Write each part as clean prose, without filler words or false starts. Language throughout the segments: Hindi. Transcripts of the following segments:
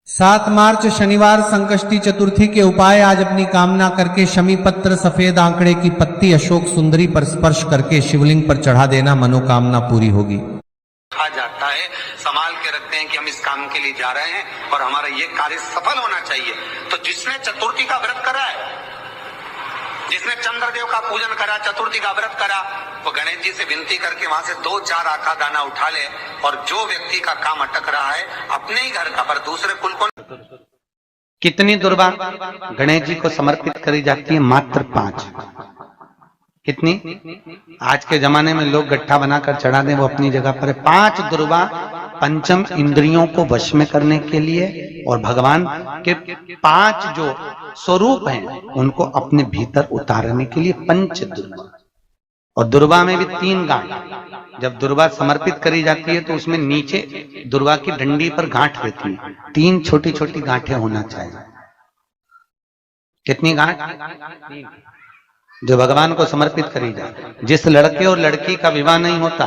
7 मार्च शनिवार संकष्टी चतुर्थी के उपाय। आज अपनी कामना करके शमी पत्र, सफेद आंकड़े की पत्ती, अशोक सुंदरी पर स्पर्श करके शिवलिंग पर चढ़ा देना, मनोकामना पूरी होगी। कहा जाता है, संभाल के रखते हैं कि हम इस काम के लिए जा रहे हैं और हमारा ये कार्य सफल होना चाहिए। तो जिसने चतुर्थी का व्रत करा है, जिसने चंद्रदेव का पूजन करा, चतुर्थी का व्रत करा, वो गणेश जी से विनती करके वहां से 2-4 आखा दाना उठा ले। और जो व्यक्ति का काम अटक रहा है अपने ही घर का, पर दूसरे कुल को। कितनी दुर्वा गणेश जी को समर्पित करी जाती है? मात्र 5। कितनी? आज के जमाने में लोग गट्ठा बनाकर चढ़ा दें, वो अपनी जगह पर है। 5 दुर्वा पंचम इंद्रियों को वश में करने के लिए और भगवान के 5 जो स्वरूप हैं उनको अपने भीतर उतारने के लिए पंच दुर्वा। और दुर्वा में भी 3 गांठ। जब दुर्वा समर्पित करी जाती है तो उसमें नीचे दुर्वा की डंडी पर गांठ रहती है, 3 छोटी छोटी गांठें होना चाहिए। कितनी गांठ? जो भगवान को समर्पित करी जाए। जिस लड़के और लड़की का विवाह नहीं होता,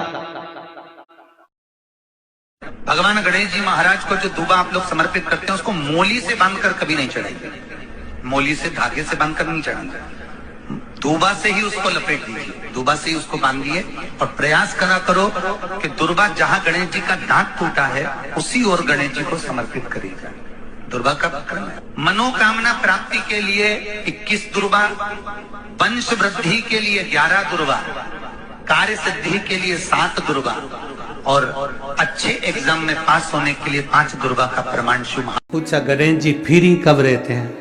भगवान गणेश जी महाराज को जो दूबा आप लोग समर्पित करते हैं उसको मोली से बांधकर कभी नहीं चढ़ाएंगे, मोली से, धागे से बांधकर नहीं चढ़ाएंगे। दूबा से ही उसको लपेट दीजिए, दूबा से ही उसको बांधिए और प्रयास करा करो कि दुर्वा जहां गणेश जी का दांत टूटा है उसी ओर गणेश जी को समर्पित करी जाए। दुर्वा का मनोकामना प्राप्ति के लिए 21 दुर्वा, वंश वृद्धि के लिए 11 दुर्वा, कार्य सिद्धि के लिए 7 दुर्वा और अच्छे एग्जाम में पास होने के लिए 5 दुर्वा का प्रमाण शुभ। पूछा गणेश जी फ्री कब रहते हैं?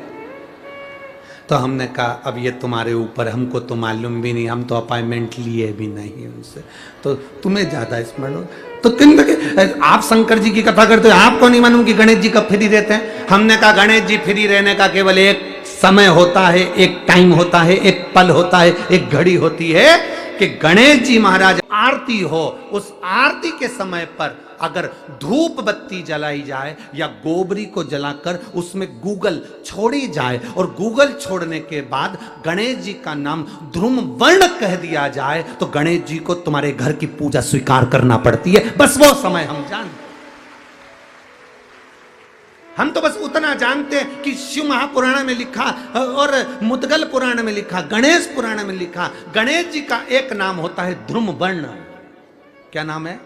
तो हमने कहा अब ये तुम्हारे ऊपर, हमको तो मालूम भी नहीं, हम तो अपॉइंटमेंट लिए भी नहीं उनसे, तो तुम्हें ज्यादा स्मरण हो। तो आप शंकर जी की कथा करते हो, आपको नहीं मालूम कि गणेश जी कब फ्री रहते हैं? हमने कहा गणेश जी फ्री रहने का केवल एक समय होता है, एक टाइम होता है, एक पल होता है, एक घड़ी होती है कि गणेश जी महाराज आरती हो, उस आरती के समय पर अगर धूप बत्ती जलाई जाए या गोबरी को जलाकर उसमें गूगल छोड़ी जाए और गूगल छोड़ने के बाद गणेश जी का नाम ध्रुम वर्ण कह दिया जाए तो गणेश जी को तुम्हारे घर की पूजा स्वीकार करना पड़ती है। बस वो समय हम जानते, हम तो बस उतना जानते हैं कि शिव महापुराण में लिखा और मुद्गल पुराण में लिखा, गणेश पुराण में लिखा, गणेश जी का एक नाम होता है ध्रुम वर्ण। क्या नाम है?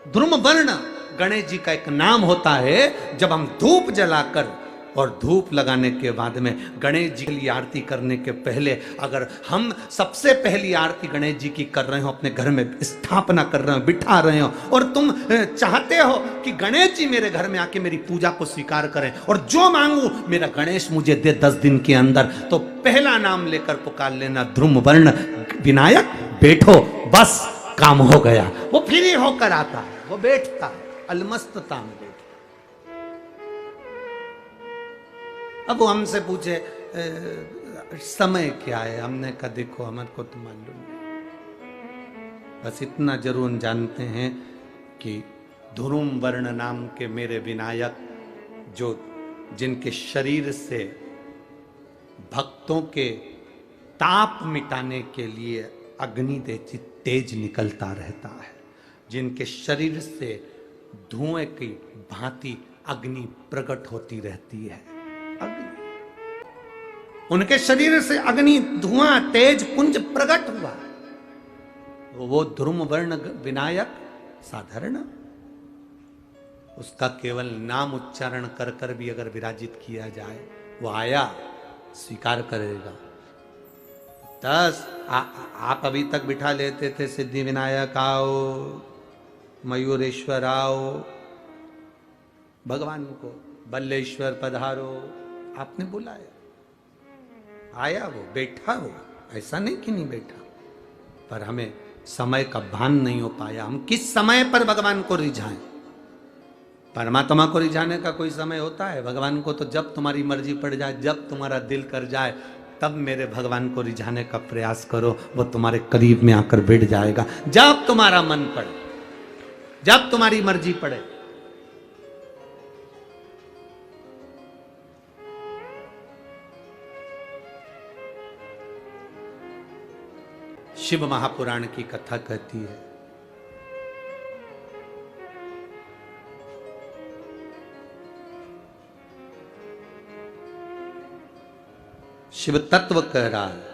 ध्रुम वर्ण गणेश जी का एक नाम होता है। जब हम धूप जलाकर और धूप लगाने के बाद में गणेश जी के लिए आरती करने के पहले अगर हम सबसे पहली आरती गणेश जी की कर रहे हो, अपने घर में स्थापना कर रहे हो, बिठा रहे हो और तुम चाहते हो कि गणेश जी मेरे घर में आके मेरी पूजा को स्वीकार करें और जो मांगू मेरा गणेश मुझे दे 10 दिन के अंदर, तो पहला नाम लेकर पुकार लेना ध्रुम वर्ण विनायक, बैठो, बस काम हो गया। वो फ्री होकर आता है, वो बैठता है, अलमस्तता में बैठता। अब वो हमसे पूछे समय क्या है? हमने कहा देखो हमारे को तो मालूम नहीं, बस इतना जरूर जानते हैं कि ध्रुम वर्ण नाम के मेरे विनायक, जो जिनके शरीर से भक्तों के ताप मिटाने के लिए अग्नि तेज निकलता रहता है, जिनके शरीर से धुएं की भांति अग्नि प्रकट होती रहती है। अग्नि, उनके शरीर से अग्नि, धुआं, तेज पुंज प्रकट हुआ। वो ध्रुम वर्ण विनायक साधारण, उसका केवल नाम उच्चारण कर कर भी अगर विराजित किया जाए, वो आया स्वीकार करेगा। 10 आप अभी तक बिठा लेते थे सिद्धि विनायक आओ, मयूरेश्वर आओ, भगवान को बल्लेश्वर पधारो, आपने बुलाया, आया, वो बैठा, वो ऐसा नहीं कि नहीं बैठा, पर हमें समय का भान नहीं हो पाया। हम किस समय पर भगवान को रिझाएं? परमात्मा को रिझाने का कोई समय होता है? भगवान को तो जब तुम्हारी मर्जी पड़ जाए, जब तुम्हारा दिल कर जाए, तब मेरे भगवान को रिझाने का प्रयास करो, वो तुम्हारे करीब में आकर बैठ जाएगा। जब तुम्हारा मन पड़े, जब तुम्हारी मर्जी पड़े। शिव महापुराण की कथा कहती है शिव तत्व कह रहा है।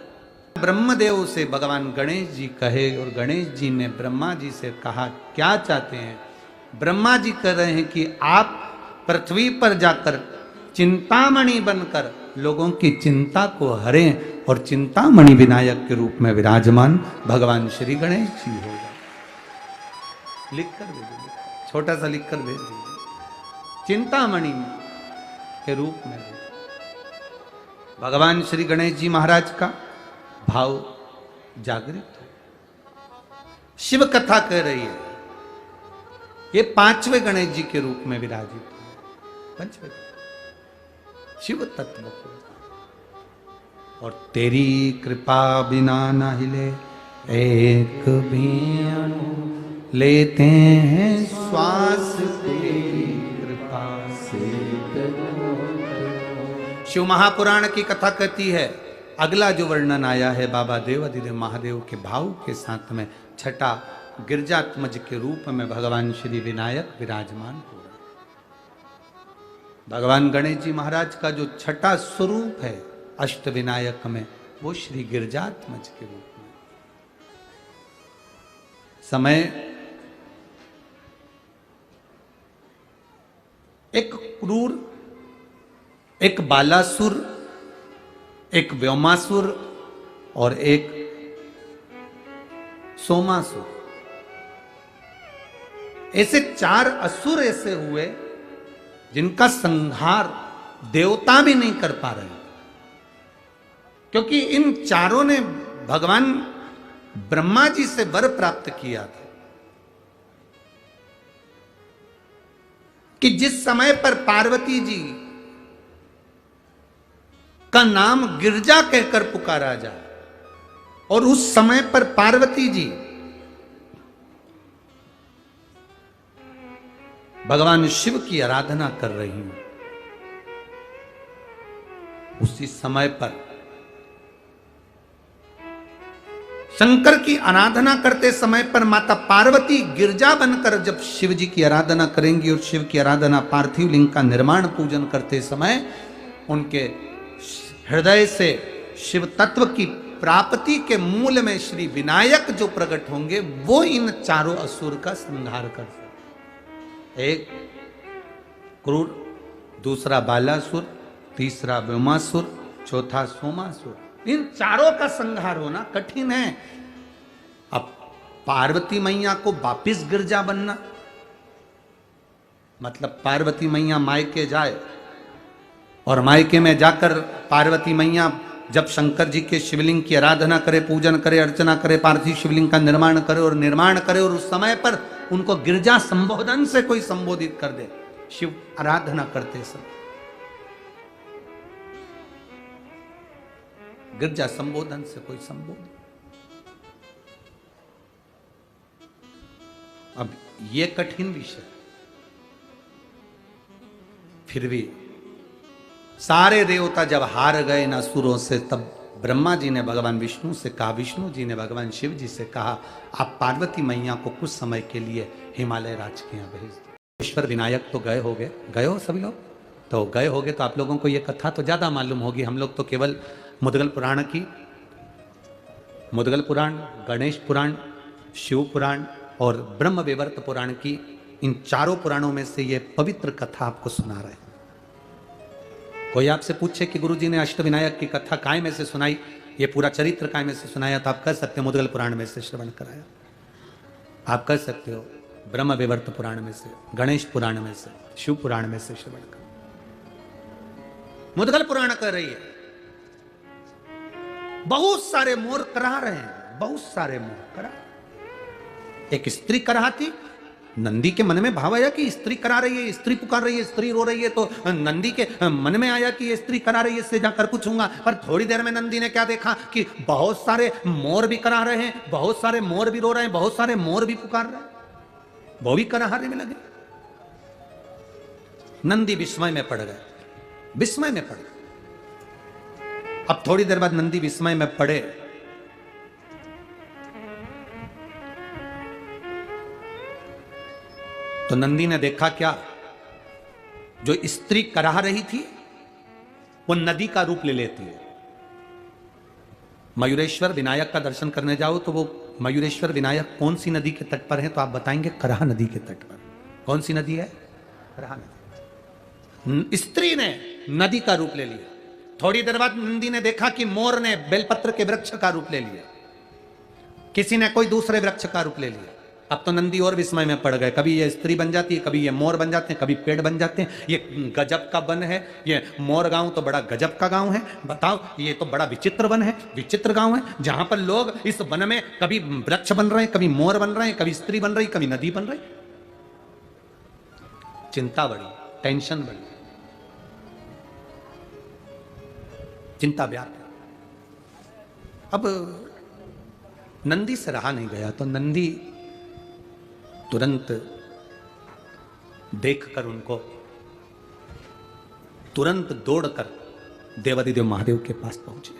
ब्रह्मदेव से भगवान गणेश जी कहे और गणेश जी ने ब्रह्मा जी से कहा क्या चाहते हैं। ब्रह्मा जी कह रहे हैं कि आप पृथ्वी पर जाकर चिंतामणि बनकर लोगों की चिंता को हरें और चिंतामणि विनायक के रूप में विराजमान भगवान श्री गणेश जी होगा। लिख कर भेजिए, छोटा सा लिख कर भेज दीजिए, चिंतामणि के रूप में भगवान श्री गणेश जी महाराज का भाव जागृत हो। शिव कथा कह रही है ये पांचवें गणेश जी के रूप में विराजित हो, पंचवें शिव तत्व को। और तेरी कृपा बिना न हिले एक भी अणु, लेते हैं श्वास तेरी कृपा से। शिव महापुराण की कथा कहती है अगला जो वर्णन आया है बाबा देवाधिदेव महादेव के भाव के साथ में छठा गिरजात्मज के रूप में भगवान श्री विनायक विराजमान हो रहे। भगवान गणेश जी महाराज का जो छठा स्वरूप है अष्ट विनायक में वो श्री गिरजात्मज के रूप में। समय एक क्रूर, एक बालासुर, एक व्योमासुर और एक सोमासुर, ऐसे चार असुर ऐसे हुए जिनका संहार देवता भी नहीं कर पा रहे, क्योंकि इन चारों ने भगवान ब्रह्मा जी से वर प्राप्त किया था कि जिस समय पर पार्वती जी का नाम गिरजा कहकर पुकारा जाए और उस समय पर पार्वती जी भगवान शिव की आराधना कर रही हूं, उसी समय पर शंकर की आराधना करते समय पर माता पार्वती गिरजा बनकर जब शिव जी की आराधना करेंगी और शिव की आराधना पार्थिव लिंग का निर्माण पूजन करते समय उनके हृदय से शिव तत्व की प्राप्ति के मूल में श्री विनायक जो प्रकट होंगे वो इन चारों असुर का संहार कर सकते। एक क्रूर, दूसरा बालासुर, तीसरा व्योमासुर, चौथा सोमासुर। इन चारों का संहार होना कठिन है। अब पार्वती मैया को वापिस गिरजा बनना मतलब पार्वती मैया मायके जाए और मायके में जाकर पार्वती मैया जब शंकर जी के शिवलिंग की आराधना करे, पूजन करे, अर्चना करे, पार्थिव शिवलिंग का निर्माण करे और उस समय पर उनको गिरजा संबोधन से कोई संबोधित कर दे शिव आराधना करते समय, गिरजा संबोधन से कोई संबोधन। अब ये कठिन विषय, फिर भी सारे देवता जब हार गए न असुरों से, तब ब्रह्मा जी ने भगवान विष्णु से कहा, विष्णु जी ने भगवान शिव जी से कहा आप पार्वती मैया को कुछ समय के लिए हिमालय राज के यहाँ भेज दो। ईश्वर विनायक तो गए हो सभी लोग, तो गए होगे तो आप लोगों को ये कथा तो ज्यादा मालूम होगी। हम लोग तो केवल मुद्गल पुराण, गणेश पुराण, शिव पुराण और ब्रह्म विवर्त पुराण की, इन चारों पुराणों में से ये पवित्र कथा आपको सुना रहे हैं। कोई आपसे पूछे कि गुरुजी ने अष्टविनायक की कथा काय में से सुनाई, ये पूरा चरित्र काय में से सुनाया, तो आप कह सकते हो मुद्गल पुराण में से श्रवण कराया, आप कह सकते हो ब्रह्म विवर्त पुराण में से, गणेश पुराण में से, शिव पुराण में से श्रवण कर। मुद्गल पुराण कह रही है बहुत सारे मोर करा रहे हैं, बहुत सारे मोर करा। एक स्त्री कराती, नंदी के मन में भाव आया कि स्त्री करा रही है, स्त्री पुकार रही है, स्त्री रो रही है, तो नंदी के मन में आया कि ये स्त्री करा रही है, इससे जाकर पूछूंगा। पर थोड़ी देर में नंदी ने क्या देखा कि बहुत सारे मोर भी करा रहे हैं, बहुत सारे मोर भी रो रहे हैं, बहुत सारे मोर भी पुकार रहे हैं, वो भी कराहने में लगे। नंदी विस्मय में पड़ गए, विस्मय में पड़ गए। अब थोड़ी देर बाद नंदी विस्मय में पड़े तो नंदी ने देखा क्या, जो स्त्री कराह रही थी वो नदी का रूप ले लेती है, मयूरेश्वर विनायक का दर्शन करने जाओ तो वो मयूरेश्वर विनायक कौन सी नदी के तट पर है, तो आप बताएंगे कराह नदी के तट पर। कौन सी नदी है? कराह नदी। स्त्री ने नदी का रूप ले लिया। थोड़ी देर बाद नंदी ने देखा कि मोर ने बेलपत्र के वृक्ष का रूप ले लिया, किसी ने कोई दूसरे वृक्ष का रूप ले लिया। अब तो नंदी और विस्मय में पड़ गए, कभी ये स्त्री बन जाती है, कभी ये मोर बन जाते हैं, कभी पेड़ बन जाते हैं। ये गजब का वन है, ये मोर गांव तो बड़ा गजब का गांव है। बताओ, ये तो बड़ा विचित्र वन है, विचित्र गांव है, जहां पर लोग इस वन में कभी वृक्ष बन रहे हैं, कभी मोर बन रहे हैं, कभी स्त्री बन रही, कभी नदी बन रही। चिंता बढ़ी, टेंशन बढ़ी, चिंता व्याप्त। अब नंदी से रहा नहीं गया, तो नंदी तुरंत देखकर उनको तुरंत दौड़कर देवादिदेव महादेव के पास पहुंचे।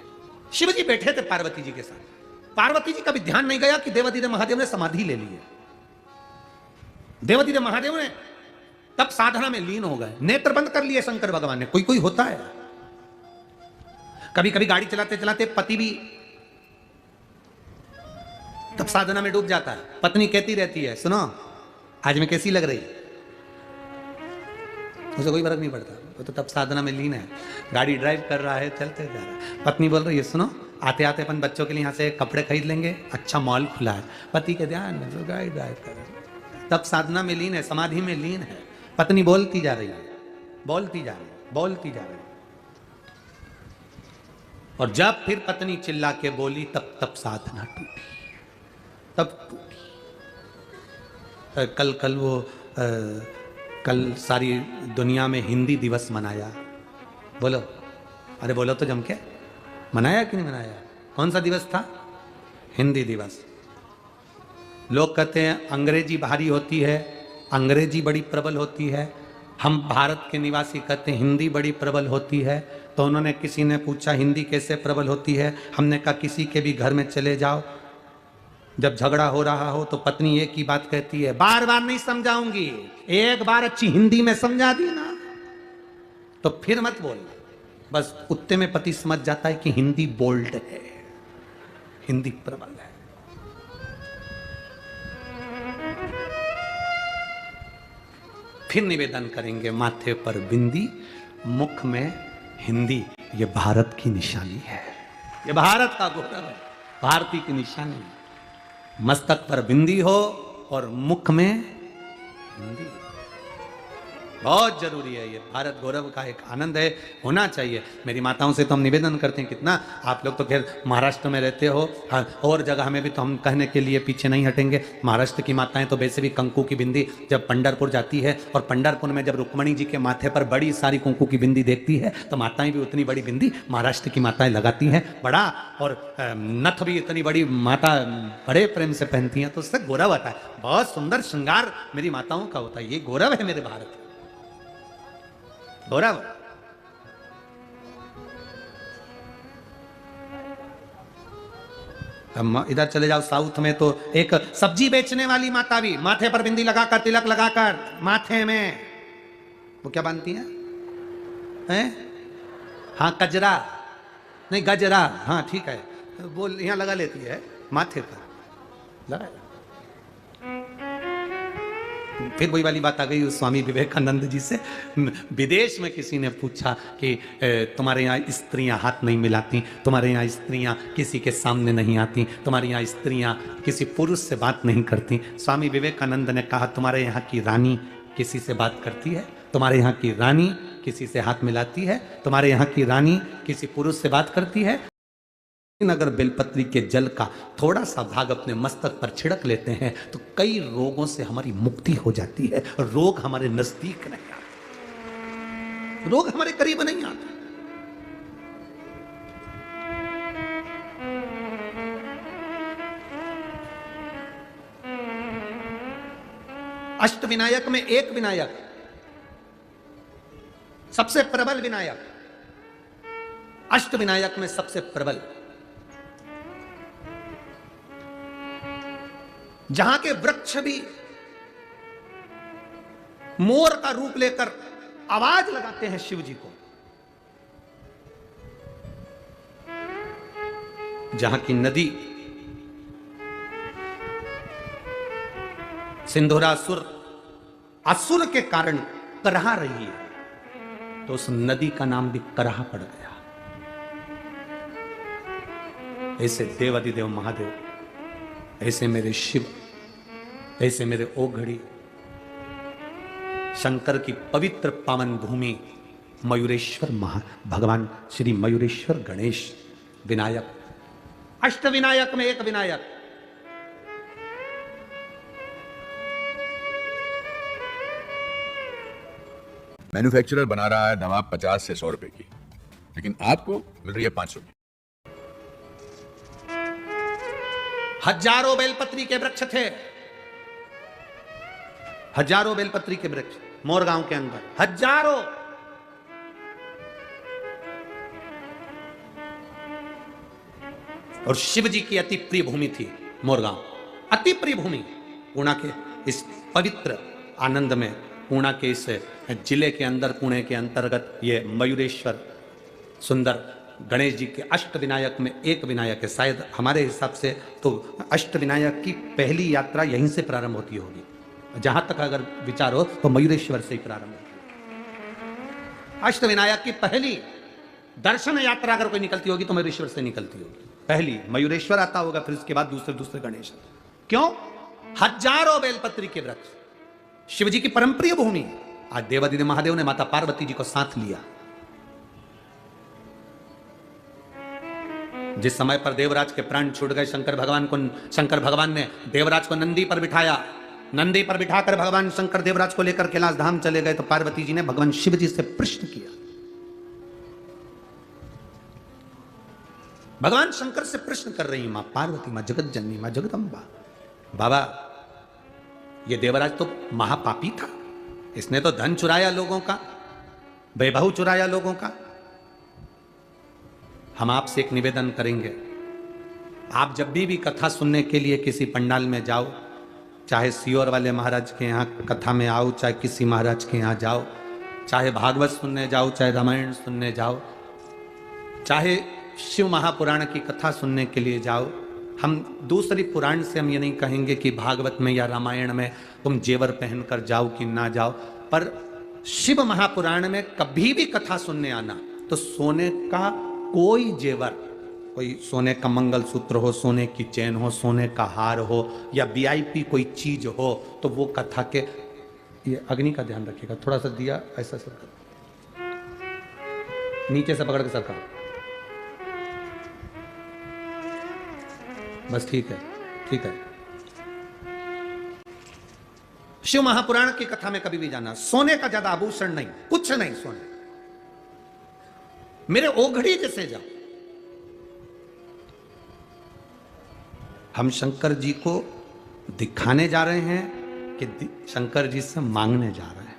शिव जी बैठे थे पार्वती जी के साथ। पार्वती जी का भी ध्यान नहीं गया कि देवादिदेव महादेव ने समाधि ले ली है। देवादिदेव महादेव ने तब साधना में लीन हो गए, नेत्र बंद कर लिए शंकर भगवान ने। कोई कोई होता है, कभी कभी गाड़ी चलाते चलाते पति भी तब साधना में डूब जाता है। पत्नी कहती रहती है, सुनो आज मैं कैसी लग रही, उसे कोई फर्क नहीं पड़ता, वो तो तब साधना में लीन है। गाड़ी ड्राइव कर रहा है, चलते जा रहा है, पत्नी बोल रही है, सुनो आते आते अपन बच्चों के लिए यहाँ से कपड़े खरीद लेंगे, अच्छा मॉल खुला है। पति के ध्यान में तो गाड़ी ड्राइव कर रहा है, तब साधना में लीन है, समाधि में लीन है। पत्नी बोलती जा रही है, बोलती जा रही है, बोलती जा रही है। और जब फिर पत्नी चिल्ला के बोली, तब साधना टूटी, तब कल वो कल सारी दुनिया में हिंदी दिवस मनाया। बोलो, अरे बोलो तो जम के, मनाया कि नहीं मनाया? कौन सा दिवस था? हिंदी दिवस। लोग कहते हैं अंग्रेजी भारी होती है, अंग्रेजी बड़ी प्रबल होती है। हम भारत के निवासी कहते हैं हिंदी बड़ी प्रबल होती है। तो उन्होंने, किसी ने पूछा हिंदी कैसे प्रबल होती है? हमने कहा किसी के भी घर में चले जाओ, जब झगड़ा हो रहा हो तो पत्नी एक ही बात कहती है, बार बार नहीं समझाऊंगी, एक बार अच्छी हिंदी में समझा दी ना तो फिर मत बोल। बस उतने में पति समझ जाता है कि हिंदी बोल्ड है, हिंदी प्रबल है। फिर निवेदन करेंगे, माथे पर बिंदी, मुख में हिंदी, ये भारत की निशानी है, ये भारत का गौरव है, भारतीय की निशानी है। मस्तक पर बिंदी हो और मुख में हिंदी, बहुत जरूरी है। ये भारत गौरव का एक आनंद है, होना चाहिए। मेरी माताओं से तो हम निवेदन करते हैं, कितना आप लोग तो खैर महाराष्ट्र में रहते हो, और जगह में भी तो हम कहने के लिए पीछे नहीं हटेंगे। महाराष्ट्र की माताएं तो वैसे भी कंकु की बिंदी जब पंढरपुर जाती है, और पंढरपुर में जब रुक्मणी जी के माथे पर बड़ी सारी कुंकू की बिंदी देखती है, तो माताएं भी उतनी बड़ी बिंदी महाराष्ट्र की माताएं लगाती हैं, बड़ा, और नथ भी इतनी बड़ी माता बड़े प्रेम से पहनती हैं, तो उससे गौरव आता है। बहुत सुंदर श्रृंगार मेरी माताओं का होता है, ये गौरव है मेरे भारत, गौरव। इधर चले जाओ साउथ में, तो एक सब्जी बेचने वाली माता भी माथे पर बिंदी लगाकर, तिलक लगाकर माथे में, वो क्या बांधती हैं? हाँ, कजरा नहीं, गजरा, हाँ ठीक है, वो यहां लगा लेती है माथे पर, लगा। फिर वही वाली बात आ गई स्वामी विवेकानंद जी से। विदेश में किसी ने पूछा कि तुम्हारे यहाँ स्त्रियां हाथ नहीं मिलाती, तुम्हारे यहाँ स्त्रियां किसी के सामने नहीं आती, तुम्हारे यहाँ स्त्रियां किसी पुरुष से बात नहीं करती। स्वामी विवेकानंद ने कहा, तुम्हारे यहाँ की रानी किसी से बात करती है? तुम्हारे यहाँ की रानी किसी से हाथ मिलाती है? तुम्हारे यहाँ की रानी किसी पुरुष से बात करती है? अगर बेलपत्री के जल का थोड़ा सा भाग अपने मस्तक पर छिड़क लेते हैं तो कई रोगों से हमारी मुक्ति हो जाती है। रोग हमारे नजदीक नहीं आते, रोग हमारे करीब नहीं आते। अष्ट विनायक में एक विनायक, सबसे प्रबल विनायक, अष्ट विनायक में सबसे प्रबल, जहां के वृक्ष भी मोर का रूप लेकर आवाज लगाते हैं शिव जी को। जहां की नदी सिंधुरासुर असुर के कारण करहा रही है, तो उस नदी का नाम भी करहा पड़ गया। ऐसे देवादिदेव महादेव, ऐसे मेरे शिव, ऐसे मेरे ओघड़ी, शंकर की पवित्र पावन भूमि मयूरेश्वर भगवान श्री मयूरेश्वर गणेश विनायक, अष्ट विनायक में एक विनायक। मैन्युफैक्चरर बना रहा है दवा 50 से 100 रुपए की, लेकिन आपको मिल रही है 500 की। हजारों बेलपत्री के वृक्ष थे, हजारों बेलपत्री के वृक्ष मोरगांव के अंदर, हजारों। और शिव जी की अति प्रिय भूमि थी मोरगांव, अति प्रिय भूमि। पूना के इस पवित्र आनंद में, पूना के इस जिले के अंदर, पुणे के अंतर्गत ये मयूरेश्वर सुंदर गणेश जी के अष्ट विनायक में एक विनायक है। शायद हमारे हिसाब से तो अष्ट विनायक की पहली यात्रा यहीं से प्रारंभ होती होगी। जहां तक अगर विचार हो तो मयूरेश्वर से ही प्रारंभ होती। अष्ट विनायक की पहली दर्शन यात्रा अगर कोई निकलती होगी तो मयूरेश्वर से निकलती होगी। पहली मयूरेश्वर आता होगा, फिर उसके बाद दूसरे दूसरे गणेश। क्यों? हजारों बेलपत्री के वृक्ष, शिव जी की परमप्रिय भूमि। आज देवादिदेव महादेव ने माता पार्वती जी को साथ लिया। जिस समय पर देवराज के प्राण छूट गए, शंकर भगवान ने देवराज को नंदी पर बिठाया। नंदी पर बिठाकर भगवान शंकर देवराज को लेकर कैलाश धाम चले गए, तो पार्वती जी ने भगवान शिव जी से प्रश्न किया। भगवान शंकर से प्रश्न कर रही मां पार्वती, मां जगत जननी, मां जगदम्बा, बाबा ये देवराज तो महापापी था, इसने तो धन चुराया लोगों का, वैभव चुराया लोगों का। हम आपसे एक निवेदन करेंगे, आप जब भी कथा सुनने के लिए किसी पंडाल में जाओ, चाहे सियोर वाले महाराज के यहाँ कथा में आओ, चाहे किसी महाराज के यहाँ जाओ, चाहे भागवत सुनने जाओ, चाहे रामायण सुनने जाओ, चाहे शिव महापुराण की कथा सुनने के लिए जाओ, हम दूसरी पुराण से हम ये नहीं कहेंगे कि भागवत में या रामायण में तुम जेवर पहनकर जाओ कि ना जाओ, पर शिव महापुराण में कभी भी कथा सुनने आना तो सोने का कोई जेवर, कोई सोने का मंगलसूत्र हो, सोने की चेन हो, सोने का हार हो, या वीआईपी कोई चीज हो, तो वो कथा के, ये अग्नि का ध्यान रखिएगा, थोड़ा सा दिया ऐसा सर नीचे से पकड़ के सर करो, बस ठीक है, ठीक है। शिव महापुराण की कथा में कभी भी जाना, सोने का ज्यादा आभूषण नहीं, कुछ नहीं सोने, मेरे ओघड़ी जैसे जाओ। हम शंकर जी को दिखाने जा रहे हैं कि शंकर जी से मांगने जा रहे हैं?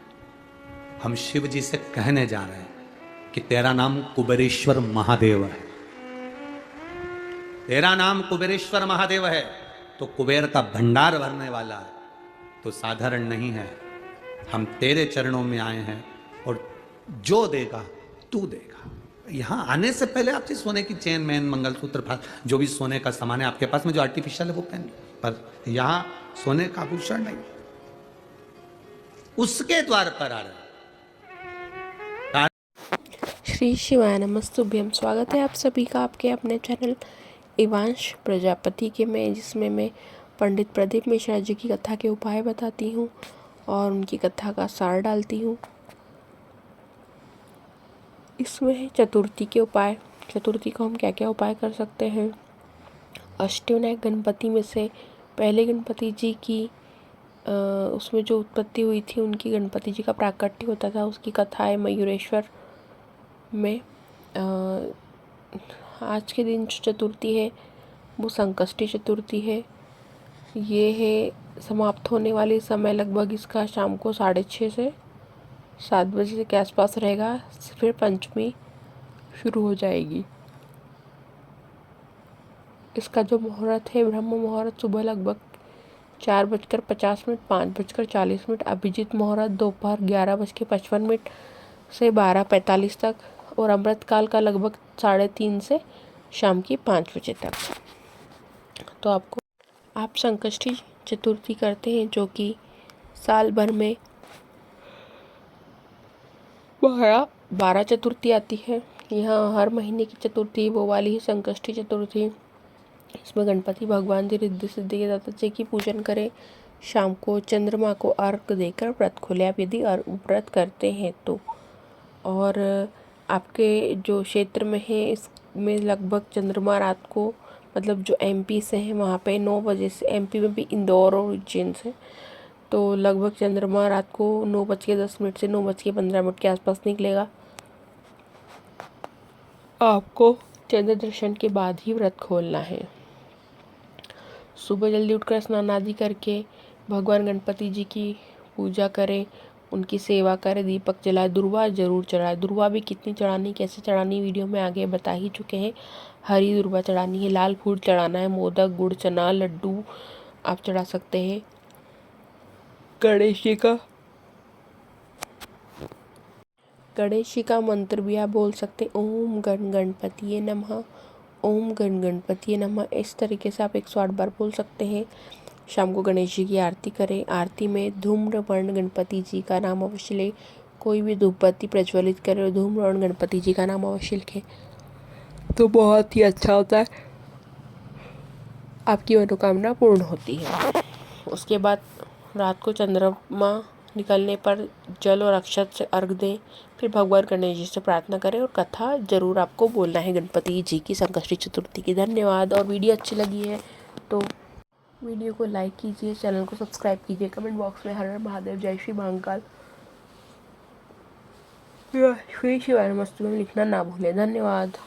हम शिव जी से कहने जा रहे हैं कि तेरा नाम कुबेरेश्वर महादेव है, तेरा नाम कुबेरेश्वर महादेव है, तो कुबेर का भंडार भरने वाला है, तो साधारण नहीं है। हम तेरे चरणों में आए हैं और जो देगा तू देगा। यहां आने से पहले आपसे सोने की चेन, मैन, मंगलसूत्र, जो भी सोने का सामान है आपके पास में जो आर्टिफिशियल है वो पहन, पर यहां सोने का आभूषण नहीं, उसके द्वार पर आ रहे। श्री शिवाय नमस्तुभ्यम। स्वागत है आप सभी का आपके अपने चैनल इवांश प्रजापति के में, जिसमें मैं पंडित प्रदीप मिश्रा जी की कथा के उपाय बताती हूँ और उनकी कथा का सार डालती हूँ। इसमें है चतुर्थी के उपाय। चतुर्थी को हम क्या क्या उपाय कर सकते हैं? अष्टविनायक गणपति में से पहले गणपति जी की उसमें जो उत्पत्ति हुई थी, उनकी गणपति जी का प्राकट्य होता था, उसकी कथा है मयूरेश्वर में। आज के दिन जो चतुर्थी है वो संकष्टी चतुर्थी है। ये है समाप्त होने वाली समय लगभग इसका शाम को 6:30 से 7 बजे के आसपास रहेगा, फिर पंचमी शुरू हो जाएगी। इसका जो मुहूर्त है ब्रह्म मुहूर्त सुबह लगभग 4:50 मिनट 5:40 मिनट, अभिजीत मुहूर्त दोपहर 11:55 से 12:45 तक, और अमृत काल का लगभग 3:30 से शाम के 5 बजे तक। तो आप संकष्टी चतुर्थी करते हैं, जो कि साल भर में 12 चतुर्थी आती है। यहाँ हर महीने की चतुर्थी वो वाली है संकष्टी चतुर्थी। इसमें गणपति भगवान जी रिद्धि सिद्धि के दाता जी की पूजन करें। शाम को चंद्रमा को अर्घ देकर व्रत खोले, आप यदि व्रत करते हैं तो। और आपके जो क्षेत्र में है इसमें लगभग चंद्रमा रात को, मतलब जो एमपी से है वहाँ पे 9 बजे से, एमपी में भी इंदौर और उज्जैन से, तो लगभग चंद्रमा रात को 9:10 से 9:15 के आसपास निकलेगा। आपको चंद्र दर्शन के बाद ही व्रत खोलना है। सुबह जल्दी उठकर स्नान आदि करके भगवान गणपति जी की पूजा करें, उनकी सेवा करें, दीपक जलाए, दुर्वा जरूर चढ़ाए। दुर्वा भी कितनी चढ़ानी, कैसे चढ़ानी, वीडियो में आगे बता ही चुके हैं। हरी दुर्वा चढ़ानी है, लाल फूल चढ़ाना है, मोदक, गुड़, चना, लड्डू आप चढ़ा सकते हैं। गणेश जी का मंत्र भी आप बोल सकते हैं, ओम गण गणपतिये नमः, ओम गण गणपतिये नमः। इस तरीके से आप 108 बार बोल सकते हैं। शाम को गणेश जी की आरती करें। आरती में धूम्रवर्ण गणपति जी का नाम अवश्य लें। कोई भी धूपबत्ती प्रज्वलित करें और धूम्रवर्ण गणपति जी का नाम अवश्य लिखें तो बहुत ही अच्छा होता है, आपकी मनोकामना पूर्ण होती है। उसके बाद रात को चंद्रमा निकलने पर जल और अक्षत से अर्घ दें, फिर भगवान गणेश जी से प्रार्थना करें और कथा जरूर आपको बोलना है गणपति जी की संकष्टी चतुर्थी की। धन्यवाद। और वीडियो अच्छी लगी है तो वीडियो को लाइक कीजिए, चैनल को सब्सक्राइब कीजिए, कमेंट बॉक्स में हर हर महादेव, जय श्री महाकाल, श्री शिवाय नमस्तुभ्यं लिखना ना भूलें। धन्यवाद।